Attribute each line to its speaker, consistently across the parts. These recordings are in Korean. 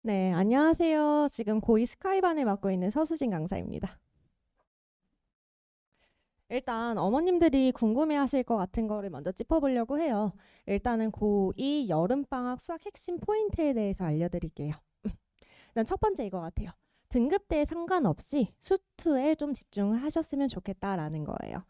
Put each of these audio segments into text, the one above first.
Speaker 1: 네, 안녕하세요. 지금 고2 스카이반을 맡고 있는 서수진 강사입니다. 일단 어머님들이 궁금해하실 것 같은 거를 먼저 짚어보려고 해요. 일단은 고2 여름방학 수학 핵심 포인트에 대해서 알려드릴게요. 일단 첫 번째 이거 같아요. 등급대에 상관없이 수투에 좀 집중을 하셨으면 좋겠다라는 거예요.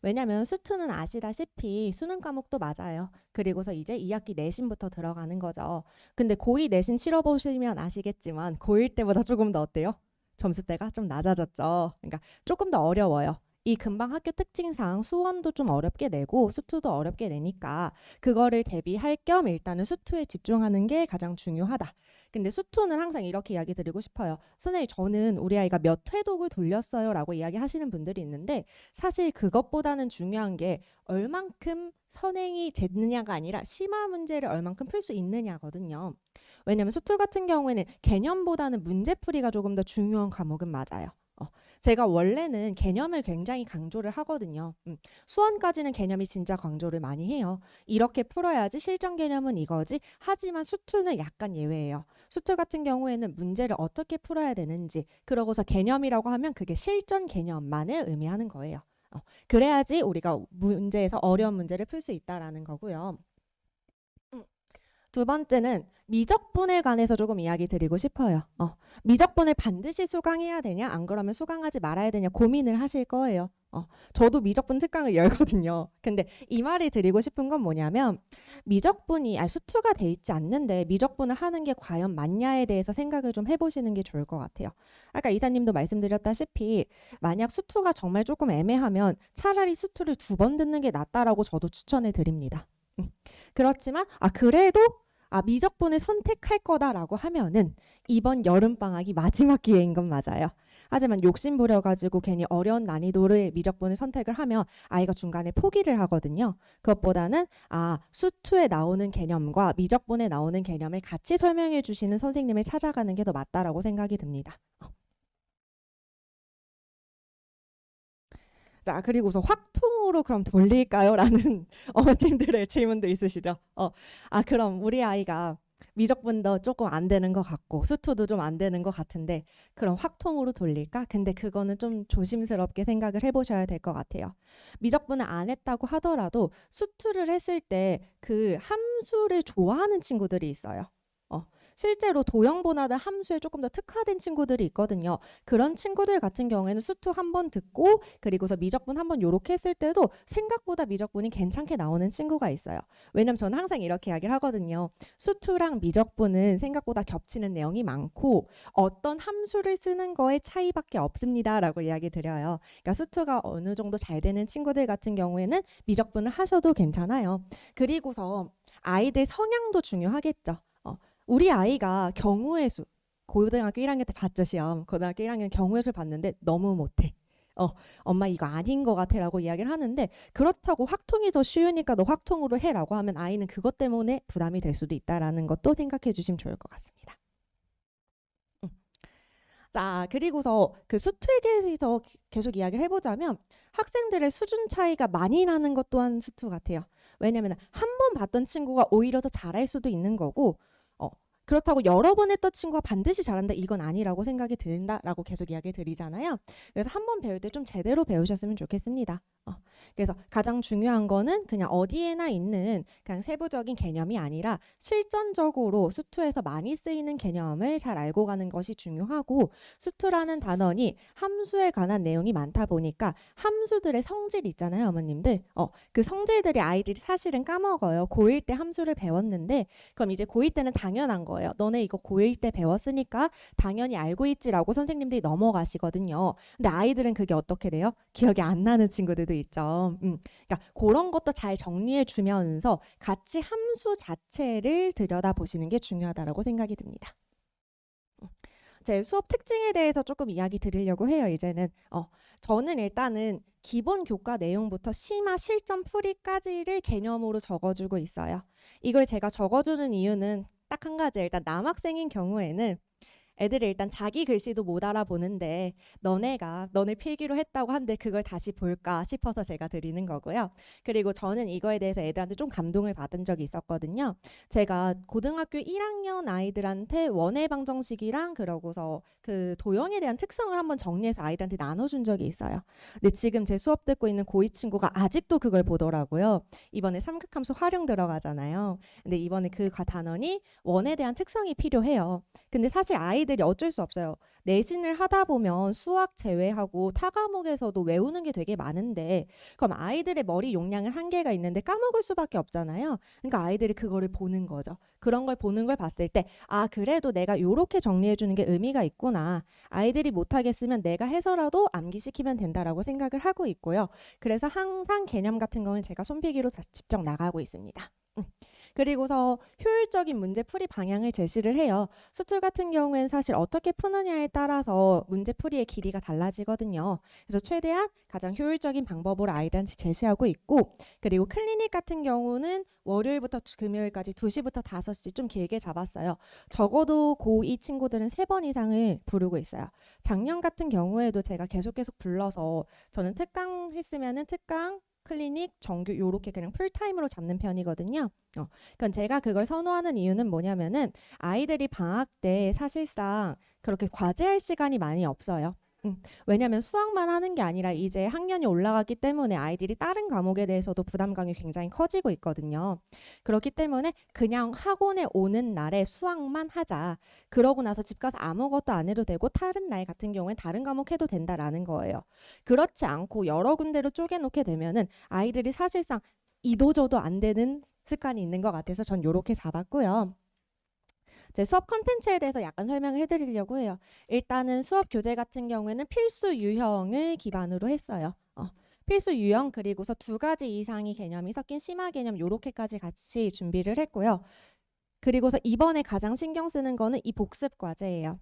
Speaker 1: 왜냐면 수투는 아시다시피 수능 과목도 맞아요. 그리고서 이제 2학기 내신부터 들어가는 거죠. 근데 고2 내신 치러보시면 아시겠지만 고1 때보다 조금 더 어때요? 점수대가 좀 낮아졌죠. 그러니까 조금 더 어려워요. 이 근방 학교 특징상 수원도 좀 어렵게 내고 수투도 어렵게 내니까 그거를 대비할 겸 일단은 수투에 집중하는 게 가장 중요하다. 근데 수투는 항상 이렇게 이야기 드리고 싶어요. 선생님, 저는 우리 아이가 몇 회독을 돌렸어요 라고 이야기 하시는 분들이 있는데 사실 그것보다는 중요한 게 얼만큼 선행이 됐느냐가 아니라 심화 문제를 얼만큼 풀 수 있느냐거든요. 왜냐면 수투 같은 경우에는 개념보다는 문제풀이가 조금 더 중요한 과목은 맞아요. 제가 원래는 개념을 굉장히 강조를 하거든요. 수원까지는 개념이 진짜 강조를 많이 해요. 이렇게 풀어야지 실전 개념은 이거지. 하지만 수투는 약간 예외예요. 수투 같은 경우에는 문제를 어떻게 풀어야 되는지, 그러고서 개념이라고 하면 그게 실전 개념만을 의미하는 거예요. 그래야지 우리가 문제에서 어려운 문제를 풀 수 있다라는 거고요. 두 번째는 미적분에 관해서 조금 이야기 드리고 싶어요. 미적분을 반드시 수강해야 되냐, 안 그러면 수강하지 말아야 되냐 고민을 하실 거예요. 저도 미적분 특강을 열거든요. 근데 이 말이 드리고 싶은 건 뭐냐면 미적분이 수투가 돼 있지 않는데 미적분을 하는 게 과연 맞냐에 대해서 생각을 좀 해보시는 게 좋을 것 같아요. 아까 이사님도 말씀드렸다시피 만약 수투가 정말 조금 애매하면 차라리 수투를 2번 듣는 게 낫다라고 저도 추천해 드립니다. 그렇지만 그래도 미적분을 선택할 거다라고 하면은 이번 여름방학이 마지막 기회인 건 맞아요. 하지만 욕심 부려가지고 괜히 어려운 난이도의 미적분을 선택을 하면 아이가 중간에 포기를 하거든요. 그것보다는 수투에 나오는 개념과 미적분에 나오는 개념을 같이 설명해 주시는 선생님을 찾아가는 게 더 맞다라고 생각이 듭니다. 자, 그리고서 확통으로 그럼 돌릴까요? 라는 어머님들의 질문도 있으시죠. 그럼 우리 아이가 미적분도 조금 안 되는 것 같고 수투도 좀 안 되는 것 같은데 그럼 확통으로 돌릴까? 근데 그거는 좀 조심스럽게 생각을 해보셔야 될 것 같아요. 미적분을 안 했다고 하더라도 수투를 했을 때 그 함수를 좋아하는 친구들이 있어요. 실제로 도형보다는 함수에 조금 더 특화된 친구들이 있거든요. 그런 친구들 같은 경우에는 수투 한 번 듣고 그리고서 미적분 한 번 요렇게 했을 때도 생각보다 미적분이 괜찮게 나오는 친구가 있어요. 왜냐면 저는 항상 이렇게 이야기를 하거든요. 수투랑 미적분은 생각보다 겹치는 내용이 많고 어떤 함수를 쓰는 거에 차이밖에 없습니다라고 이야기 드려요. 그러니까 수투가 어느 정도 잘 되는 친구들 같은 경우에는 미적분을 하셔도 괜찮아요. 그리고서 아이들 성향도 중요하겠죠. 우리 아이가 경우의 수 고등학교 1학년 때 봤죠 시험. 고등학교 1학년 경우의 수를 봤는데 너무 못해. 엄마 이거 아닌 것 같아라고 이야기를 하는데 그렇다고 확통이 더 쉬우니까 너 확통으로 해라고 하면 아이는 그것 때문에 부담이 될 수도 있다라는 것도 생각해 주시면 좋을 것 같습니다. 자, 그리고서 그 수투에 대해서 계속 이야기를 해보자면 학생들의 수준 차이가 많이 나는 것 또한 수투 같아요. 왜냐면 한 번 봤던 친구가 오히려 더 잘할 수도 있는 거고 그렇다고 여러 번 했던 친구가 반드시 잘한다 이건 아니라고 생각이 든다라고 계속 이야기 드리잖아요. 그래서 한 번 배울 때 좀 제대로 배우셨으면 좋겠습니다. 그래서 가장 중요한 거는 그냥 어디에나 있는 그냥 세부적인 개념이 아니라 실전적으로 수투에서 많이 쓰이는 개념을 잘 알고 가는 것이 중요하고 수투라는 단원이 함수에 관한 내용이 많다 보니까 함수들의 성질 있잖아요, 어머님들. 그 성질들이 아이들이 사실은 까먹어요. 고1 때 함수를 배웠는데 그럼 이제 고2 때는 당연한 거예요. 너네 이거 고1 때 배웠으니까 당연히 알고 있지라고 선생님들이 넘어가시거든요. 근데 아이들은 그게 어떻게 돼요? 기억이 안 나는 친구들도 있죠. 그러니까 그런 것도 잘 정리해 주면서 같이 함수 자체를 들여다보시는 게 중요하다고 생각이 듭니다. 제 수업 특징에 대해서 조금 이야기 드리려고 해요. 이제는 저는 일단은 기본 교과 내용부터 심화 실전 풀이까지를 개념으로 적어주고 있어요. 이걸 제가 적어주는 이유는 딱 한 가지. 일단 남학생인 경우에는 애들이 일단 자기 글씨도 못 알아보는데 너네 필기로 했다고 한데 그걸 다시 볼까 싶어서 제가 드리는 거고요. 그리고 저는 이거에 대해서 애들한테 좀 감동을 받은 적이 있었거든요. 제가 고등학교 1학년 아이들한테 원의 방정식이랑 그러고서 그 도형에 대한 특성을 한번 정리해서 아이들한테 나눠준 적이 있어요. 근데 지금 제 수업 듣고 있는 고2 친구가 아직도 그걸 보더라고요. 이번에 삼각함수 활용 들어가잖아요. 근데 이번에 그 단원이 원에 대한 특성이 필요해요. 근데 사실 아이들이 어쩔 수 없어요. 내신을 하다 보면 수학 제외하고 타 과목에서도 외우는 게 되게 많은데 그럼 아이들의 머리 용량은 한계가 있는데 까먹을 수밖에 없잖아요. 그러니까 아이들이 그거를 보는 거죠. 그런 걸 보는 걸 봤을 때 아 그래도 내가 요렇게 정리해 주는 게 의미가 있구나. 아이들이 못하겠으면 내가 해서라도 암기시키면 된다라고 생각을 하고 있고요. 그래서 항상 개념 같은 거는 제가 손필기로 다 직접 나가고 있습니다. 그리고서 효율적인 문제풀이 방향을 제시를 해요. 수틀 같은 경우에는 사실 어떻게 푸느냐에 따라서 문제풀이의 길이가 달라지거든요. 그래서 최대한 가장 효율적인 방법으로 아이들한테 제시하고 있고 그리고 클리닉 같은 경우는 월요일부터 금요일까지 2시부터 5시 좀 길게 잡았어요. 적어도 고2 친구들은 3번 이상을 부르고 있어요. 작년 같은 경우에도 제가 계속 불러서 저는 특강 했으면은 특강 클리닉, 정규 요렇게 그냥 풀타임으로 잡는 편이거든요. 그건 제가 그걸 선호하는 이유는 뭐냐면은 아이들이 방학 때 사실상 그렇게 과제할 시간이 많이 없어요. 왜냐면 수학만 하는 게 아니라 이제 학년이 올라가기 때문에 아이들이 다른 과목에 대해서도 부담감이 굉장히 커지고 있거든요. 그렇기 때문에 그냥 학원에 오는 날에 수학만 하자. 그러고 나서 집 가서 아무것도 안 해도 되고 다른 날 같은 경우엔 다른 과목 해도 된다라는 거예요. 그렇지 않고 여러 군데로 쪼개놓게 되면은 아이들이 사실상 이도저도 안 되는 습관이 있는 것 같아서 전 요렇게 잡았고요. 제 수업 컨텐츠에 대해서 약간 설명을 해드리려고 해요. 일단은 수업 교재 같은 경우에는 필수 유형을 기반으로 했어요. 필수 유형 그리고서 2가지 이상의 개념이 섞인 심화 개념 요렇게까지 같이 준비를 했고요. 그리고서 이번에 가장 신경 쓰는 거는 이 복습 과제예요.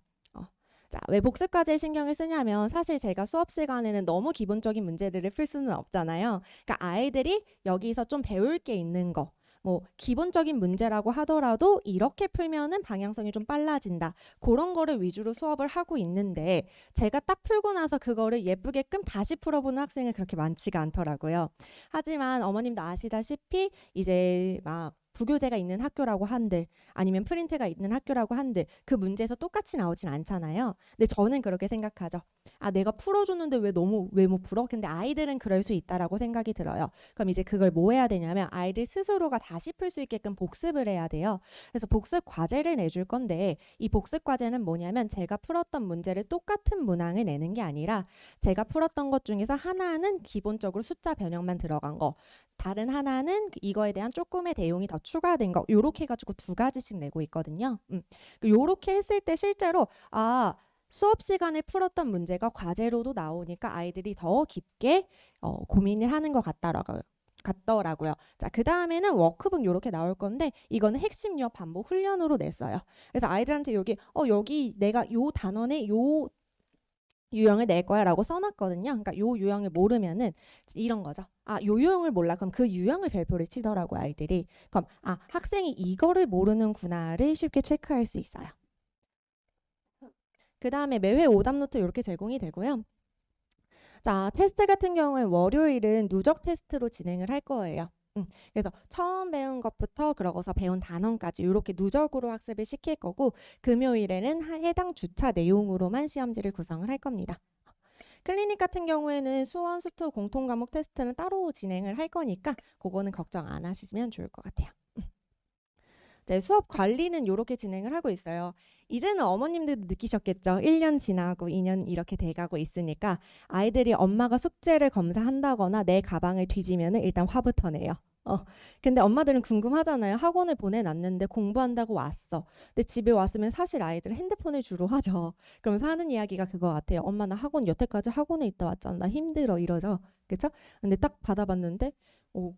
Speaker 1: 자, 왜 복습 과제에 신경을 쓰냐면 사실 제가 수업 시간에는 너무 기본적인 문제들을 풀 수는 없잖아요. 그러니까 아이들이 여기서 좀 배울 게 있는 거 뭐 기본적인 문제라고 하더라도 이렇게 풀면은 방향성이 좀 빨라진다. 그런 거를 위주로 수업을 하고 있는데 제가 딱 풀고 나서 그거를 예쁘게끔 다시 풀어보는 학생은 그렇게 많지가 않더라고요. 하지만 어머님도 아시다시피 이제 막 부교재가 있는 학교라고 한들 아니면 프린트가 있는 학교라고 한들 그 문제에서 똑같이 나오진 않잖아요. 근데 저는 그렇게 생각하죠. 아 내가 풀어줬는데 왜 못 풀어? 근데 아이들은 그럴 수 있다라고 생각이 들어요. 그럼 이제 그걸 뭐 해야 되냐면 아이들 스스로가 다시 풀 수 있게끔 복습을 해야 돼요. 그래서 복습 과제를 내줄 건데 이 복습 과제는 뭐냐면 제가 풀었던 문제를 똑같은 문항을 내는 게 아니라 제가 풀었던 것 중에서 하나는 기본적으로 숫자 변형만 들어간 거 다른 하나는 이거에 대한 조금의 내용이 더 추가된 거 요렇게 해가지고 2가지씩 내고 있거든요. 요렇게 했을 때 실제로 수업 시간에 풀었던 문제가 과제로도 나오니까 아이들이 더 깊게 고민을 하는 것 같더라고요. 자, 그 다음에는 워크북 요렇게 나올 건데 이거는 핵심 유형 반복 훈련으로 냈어요. 그래서 아이들한테 여기 내가 요 단원에 요 유형을 낼 거야 라고 써놨거든요. 그러니까 요 유형을 모르면은 이런 거죠. 요 유형을 몰라. 그럼 그 유형을 별표를 치더라고요, 아이들이. 그럼 학생이 이거를 모르는구나를 쉽게 체크할 수 있어요. 그 다음에 매회 오답 노트 이렇게 제공이 되고요. 자, 테스트 같은 경우에 월요일은 누적 테스트로 진행을 할 거예요. 그래서 처음 배운 것부터 그러고서 배운 단원까지 이렇게 누적으로 학습을 시킬 거고 금요일에는 해당 주차 내용으로만 시험지를 구성을 할 겁니다. 클리닉 같은 경우에는 수원, 수투 공통 과목 테스트는 따로 진행을 할 거니까 그거는 걱정 안 하시면 좋을 것 같아요. 네, 수업 관리는 이렇게 진행을 하고 있어요. 이제는 어머님들도 느끼셨겠죠. 1년 지나고 2년 이렇게 돼가고 있으니까 아이들이 엄마가 숙제를 검사한다거나 내 가방을 뒤지면 일단 화부터 내요. 근데 엄마들은 궁금하잖아요. 학원을 보내놨는데 공부한다고 왔어. 근데 집에 왔으면 사실 아이들은 핸드폰을 주로 하죠. 그러면서 하는 이야기가 그거 같아요. 엄마 나 학원 여태까지 학원에 있다 왔잖아. 나 힘들어 이러죠. 그쵸? 근데 딱 받아봤는데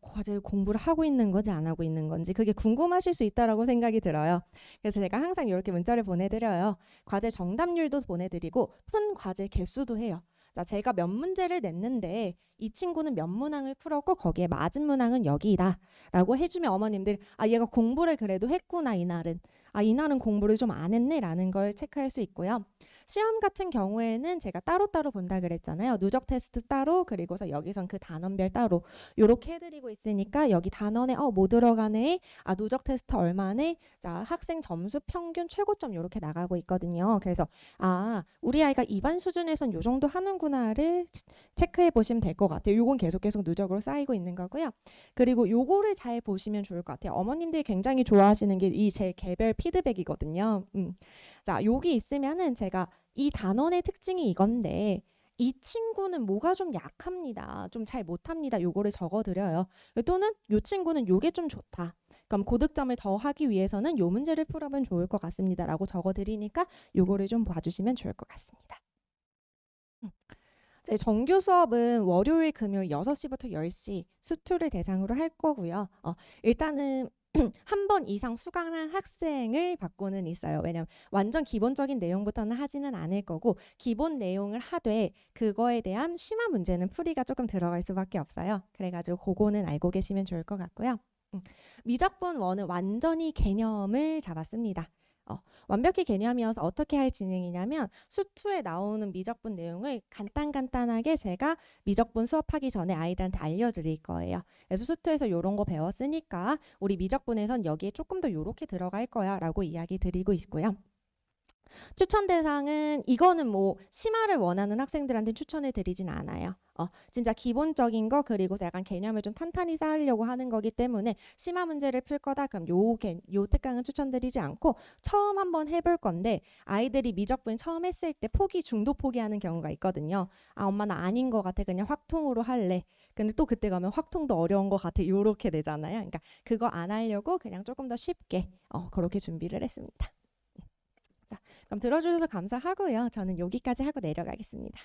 Speaker 1: 과제 공부를 하고 있는 건지 안 하고 있는 건지 그게 궁금하실 수 있다라고 생각이 들어요. 그래서 제가 항상 이렇게 문자를 보내드려요. 과제 정답률도 보내드리고 푼 과제 개수도 해요. 자, 제가 몇 문제를 냈는데 이 친구는 몇 문항을 풀었고 거기에 맞은 문항은 여기다 라고 해주면 어머님들 아 얘가 공부를 그래도 했구나 이날은 아 이날은 공부를 좀 안 했네 라는 걸 체크할 수 있고요. 시험 같은 경우에는 제가 따로따로 본다 그랬잖아요. 누적 테스트 따로 그리고서 여기선 그 단원별 따로 요렇게 해드리고 있으니까 여기 단원에 뭐 들어가네 아 누적 테스트 얼마네 자 학생 점수 평균 최고점 요렇게 나가고 있거든요. 그래서 아 우리 아이가 이반 수준에선 요 정도 하는구나를 체크해 보시면 될 것 같아요. 요건 계속 누적으로 쌓이고 있는 거고요. 그리고 요거를 잘 보시면 좋을 것 같아요. 어머님들이 굉장히 좋아하시는 게 이 제 개별 피드백이거든요. 자 여기 있으면은 제가 이 단원의 특징이 이건데 이 친구는 뭐가 좀 약합니다. 좀 잘 못합니다. 요거를 적어드려요. 또는 요 친구는 요게 좀 좋다. 그럼 고득점을 더 하기 위해서는 요 문제를 풀어보면 좋을 것 같습니다. 라고 적어드리니까 요거를 좀 봐주시면 좋을 것 같습니다. 제 정규 수업은 월요일, 금요일 6시부터 10시 수투를 대상으로 할 거고요. 일단은 한 번 이상 수강한 학생을 받고는 있어요. 왜냐면 완전 기본적인 내용부터는 하지는 않을 거고 기본 내용을 하되 그거에 대한 심화 문제는 풀이가 조금 들어갈 수밖에 없어요. 그래가지고 그거는 알고 계시면 좋을 것 같고요. 미적분 1은 완전히 개념을 잡았습니다. 완벽히 개념이어서 어떻게 할 진행이냐면 수투에 나오는 미적분 내용을 간단하게 제가 미적분 수업하기 전에 아이들한테 알려드릴 거예요. 그래서 수투에서 이런 거 배웠으니까 우리 미적분에선 여기에 조금 더 요렇게 들어갈 거야 라고 이야기 드리고 있고요. 추천 대상은 이거는 뭐 심화를 원하는 학생들한테 추천을 드리진 않아요. 진짜 기본적인 거 그리고 약간 개념을 좀 탄탄히 쌓으려고 하는 거기 때문에 심화 문제를 풀 거다 그럼 요 특강은 추천드리지 않고 처음 한번 해볼 건데 아이들이 미적분 처음 했을 때 중도 포기하는 경우가 있거든요. 아 엄마 나 아닌 것 같아 그냥 확통으로 할래. 근데 또 그때 가면 확통도 어려운 것 같아 요렇게 되잖아요. 그러니까 그거 안 하려고 그냥 조금 더 쉽게 그렇게 준비를 했습니다. 자, 그럼 들어주셔서 감사하고요. 저는 여기까지 하고 내려가겠습니다.